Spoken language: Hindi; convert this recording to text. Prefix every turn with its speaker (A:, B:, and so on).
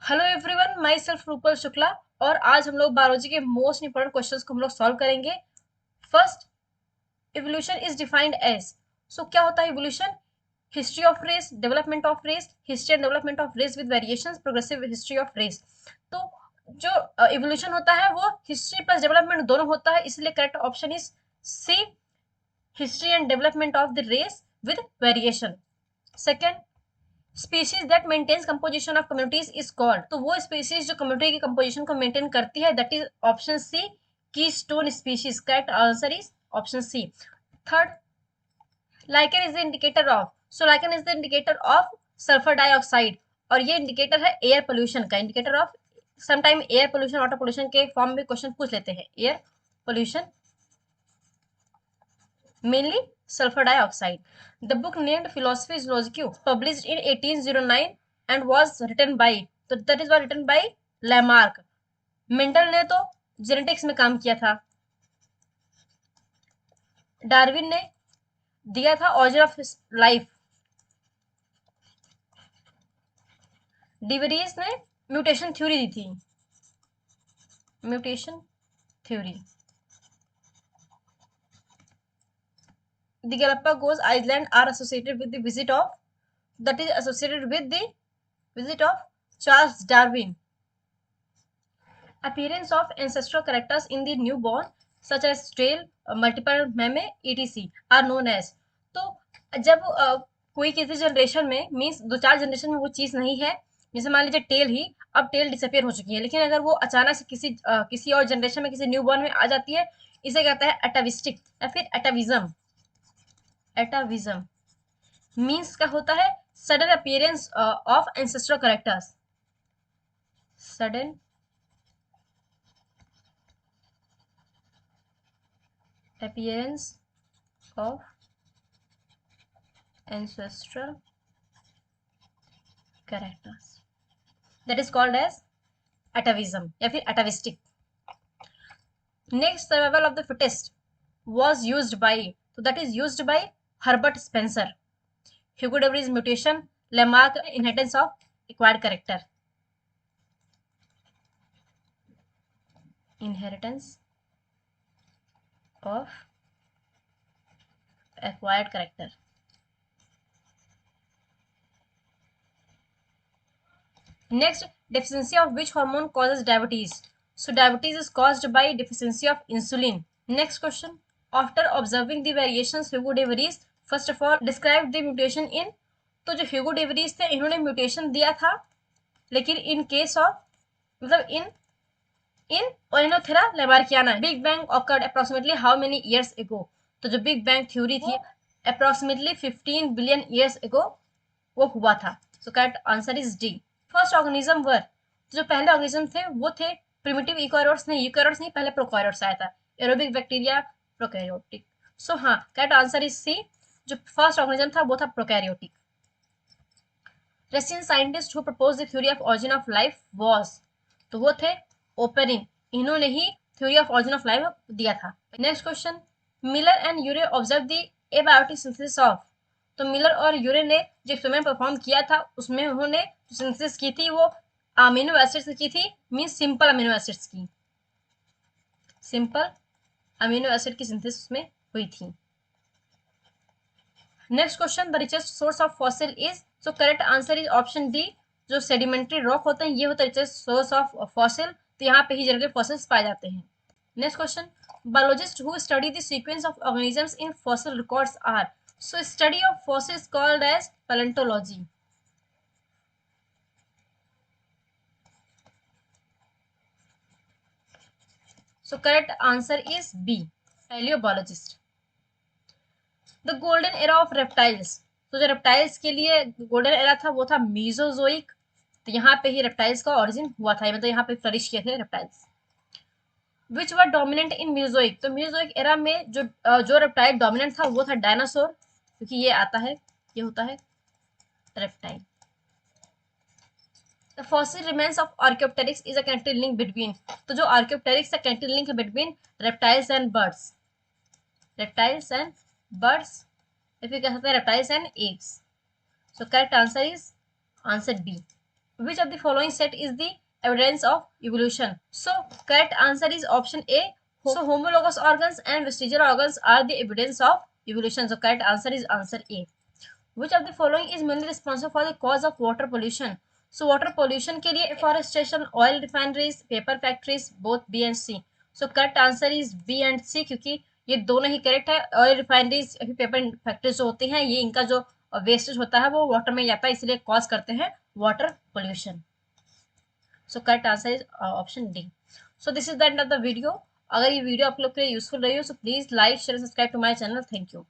A: Hello everyone, my self Rupal Shukla. और आज हम लोग बायोलॉजी के मोस्ट इंपोर्टेंट क्वेश्चंस को हम लोग सॉल्व करेंगे। First, evolution is defined as. So क्या होता है evolution? History of race, development of race, history and development of race with variations, progressive history of race. तो जो इवोल्यूशन होता है वो हिस्ट्री प्लस डेवलपमेंट दोनों होता है, इसलिए correct option is C, history and development of the race with variation. Second, species that maintains composition of communities is called. तो वो स्पीशीज जो कम्युनिटी की कंपोजिशन को मेंटेन करती है, that is option C, keystone species. Correct answer is option C. Third, lichen is the indicator of. So lichen is the indicator of sulphur dioxide, और ये इंडिकेटर है एयर पोल्यूशन का, indicator of. Sometime air pollution, water pollution के फॉर्म में क्वेश्चन पूछ लेते हैं। Air pollution, mainly sulfur dioxide. The book named Philosophy is Logique, published in 1809 and was written by, तो that is was written by Lamarck. Mendel ने तो जेनेटिक्स में काम किया था। डार्विन ने दिया था ऑरिजिन ऑफ लाइफ। डिवरीज ने म्यूटेशन थ्योरी दी थी, mutation theory. The Galapagos Islands are associated with the visit of, that is associated with the visit of Charles Darwin. Appearance of ancestral characters in the newborn such as tail, multiple meme, etc. are known as। तो जब कोई किसी जनरेशन में, मीन्स दो चार जनरेशन में वो चीज नहीं है, जैसे मान लीजिए टेल ही, अब टेल डिसअपियर हो चुकी है, लेकिन अगर वो अचानक से किसी और जनरेशन में, किसी न्यूबॉर्न में आ जाती है, इसे कहता है एटाविस्टिक या फिर एटाविज्म। एटाविज्म मीन्स का होता है sudden appearance of ancestral characters, sudden appearance of ancestral characters, that is called as atavism या फिर atavistic। Next, survival of the fittest was used by, so that is used by Herbert Spencer, Hugo de Vries mutation, Lamarck inheritance of acquired character, inheritance of acquired character। Next, deficiency of which hormone causes diabetes? So diabetes is caused by deficiency of insulin. Next question. After observing the variations, Hugo de Vries first of all described the mutation in। तो जो Hugo de Vries थे, इन्होंने म्यूटेशन दिया था, लेकिन इन केस ऑफ, मतलब in Oenothera lamarckiana, big bang occurred approximately how many years ago. तो जो बिग बैंग थ्योरी थी, अप्रोक्सीमेटली 15 बिलियन ईयर्स एगो वो हुआ था। So correct answer is D. First organism was, जो पहले ऑर्गेनिज्म थे वो थे प्रिमिटिव यूकैरियोट्स नहीं, यूकैरियोट्स नहीं, पहले प्रोकैरियोट्स आया था, एरोबिक बैक्टीरिया, प्रोकैरियोटिक। सो हाँ, करेक्ट आंसर इज सी, जो फर्स्ट ऑर्गेनिज्म था वो था prokaryotic. Russian scientist who propose the theory of origin of life was, तो वो थे ओपेरिन, इन्होंने ही theory of origin of life दिया था। Next question, Miller and Urey observe the abiotic synthesis of. तो मिलर और यूरे ने जो एक्सपेरिमेंट परफॉर्म किया था, उसमें उन्होंने जो सिंथेसिस की थी वो अमीनो एसिड्स की थी, मींस सिंपल अमीनो एसिड्स की, सिंपल अमीनो एसिड की सिंथेसिस में हुई थी। Next question, the richest source of fossil is. So correct answer is option D, जो सेडिमेंट्री रॉक होते हैं ये होता है रिचेस्ट सोर्स ऑफ फॉसिल, तो यहाँ पे ही जनरली फॉसिल्स पाए जाते हैं। Next question, biologist who study the sequence of organisms in fossil records are. So study of fossils called as palaeontology. So correct answer is B, palaeobiologist. The golden era of reptiles, तो जो रेप्टाइल्स के लिए गोल्डन एरा था वो था मीजोजोइक, तो यहाँ पे ही रेप्टाइल्स का ओरिजिन हुआ था, मतलब यहाँ पे फ्लरिश किए थे reptiles. Which were dominant in म्यूजोइक, तो म्यूजोइक एरा में जो रेप्टाइल डोमिनेंट था वो था डायनासोर, क्योंकि ये आता है, ये होता है reptile. The fossil remains of archaeopteryx is a connected link between, तो जो आर्कियोप्टेरिक्स का कनेक्टेड लिंक है between reptiles and birds, reptiles and birds, या फिर कह सकते हैं reptiles and apes. So correct answer is answer B, Which of the following set is the evidence of evolution? So correct answer is option A. So homologous organs and vestigial organs are the evidence of evolution. So correct answer is answer A. Which of the following is mainly responsible for the cause of water pollution? So water pollution के लिए deforestation, oil refineries, paper factories, both B and C. So correct answer is B and C, क्योंकि ये दोनों ही करेक्ट है. ऑयल रिफाइनरीज, पेपर फैक्ट्रीज जो होती हैं, ये इनका जो वेस्टेज होता है वो वाटर में जाता है, इसलिए कॉज करते हैं water pollution. So correct answer is option D. So this is the end of the video. अगर ये वीडियो आप लोग के लिए यूजफुल रही हो, so please like share subscribe to my channel. Thank you.